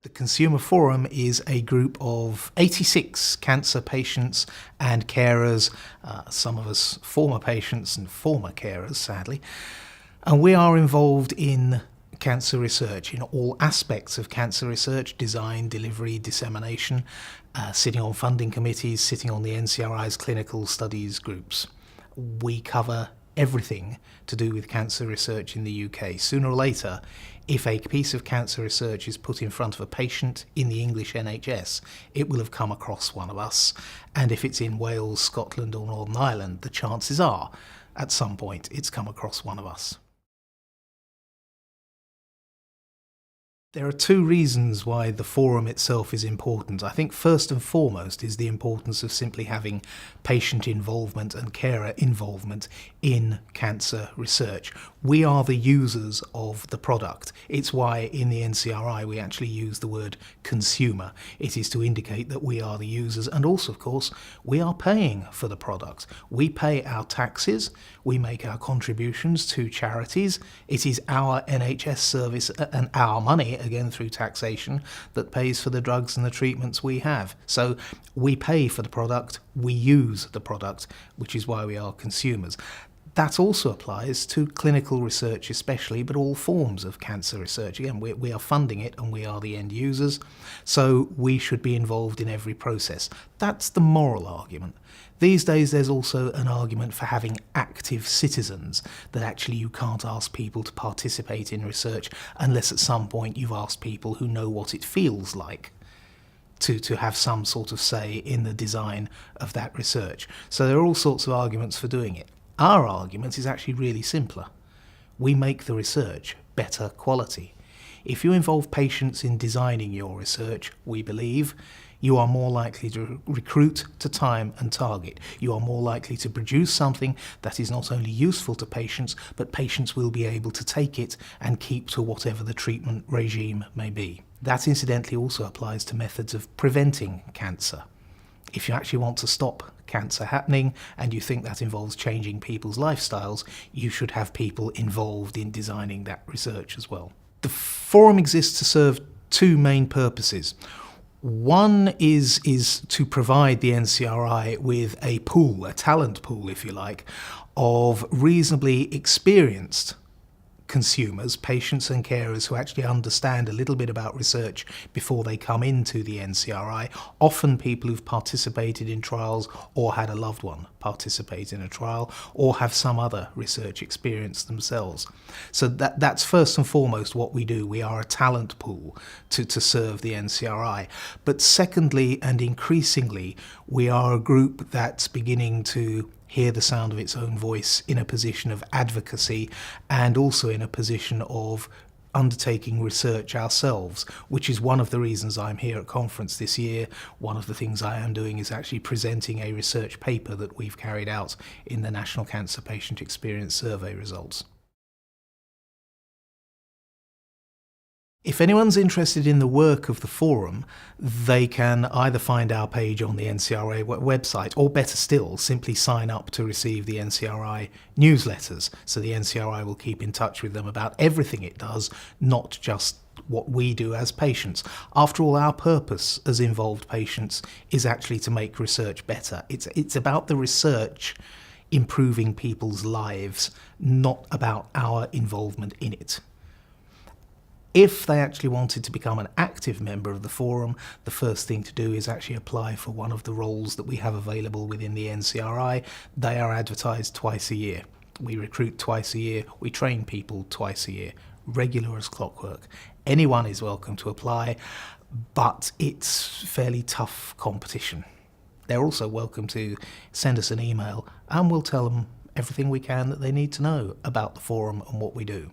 The Consumer Forum is a group of 86 cancer patients and carers, some of us former patients and former carers, sadly. And we are involved in cancer research, in all aspects of cancer research: design, delivery, dissemination, sitting on funding committees, sitting on the NCRI's clinical studies groups. We cover everything to do with cancer research in the UK. Sooner or later, if a piece of cancer research is put in front of a patient in the English NHS, it will have come across one of us. And if it's in Wales, Scotland or Northern Ireland, the chances are, at some point, it's come across one of us. There are two reasons why the forum itself is important. I think first and foremost is the importance of simply having patient involvement and carer involvement in cancer research. We are the users of the product. It's why in the NCRI we actually use the word consumer. It is to indicate that we are the users, and also, of course, we are paying for the product. We pay our taxes, we make our contributions to charities. It is our NHS service and our money, again through taxation, that pays for the drugs and the treatments we have. So we pay for the product, we use the product, which is why we are consumers. That also applies to clinical research especially, but all forms of cancer research. Again, we are funding it and we are the end users, so we should be involved in every process. That's the moral argument. These days there's also an argument for having active citizens, that actually you can't ask people to participate in research unless at some point you've asked people who know what it feels like to have some sort of say in the design of that research. So there are all sorts of arguments for doing it. Our argument is actually really simpler. We make the research better quality. If you involve patients in designing your research, we believe, you are more likely to recruit to time and target. You are more likely to produce something that is not only useful to patients, but patients will be able to take it and keep to whatever the treatment regime may be. That incidentally also applies to methods of preventing cancer. If you actually want to stop cancer happening and you think that involves changing people's lifestyles, you should have people involved in designing that research as well. The forum exists to serve two main purposes. One is to provide the NCRI with a pool, a talent pool if you like, of reasonably experienced consumers, patients and carers who actually understand a little bit about research before they come into the NCRI, often people who've participated in trials or had a loved one participate in a trial or have some other research experience themselves. So that's first and foremost what we do. We are a talent pool to serve the NCRI. But secondly and increasingly, we are a group that's beginning to hear the sound of its own voice in a position of advocacy and also in a position of undertaking research ourselves, which is one of the reasons I'm here at conference this year. One of the things I am doing is actually presenting a research paper that we've carried out in the National Cancer Patient Experience Survey results. If anyone's interested in the work of the forum, they can either find our page on the NCRI website, or better still, simply sign up to receive the NCRI newsletters. So the NCRI will keep in touch with them about everything it does, not just what we do as patients. After all, our purpose as involved patients is actually to make research better. It's about the research improving people's lives, not about our involvement in it. If they actually wanted to become an active member of the forum, the first thing to do is actually apply for one of the roles that we have available within the NCRI. They are advertised twice a year. We recruit twice a year. We train people twice a year. Regular as clockwork. Anyone is welcome to apply, but it's fairly tough competition. They're also welcome to send us an email and we'll tell them everything we can that they need to know about the forum and what we do.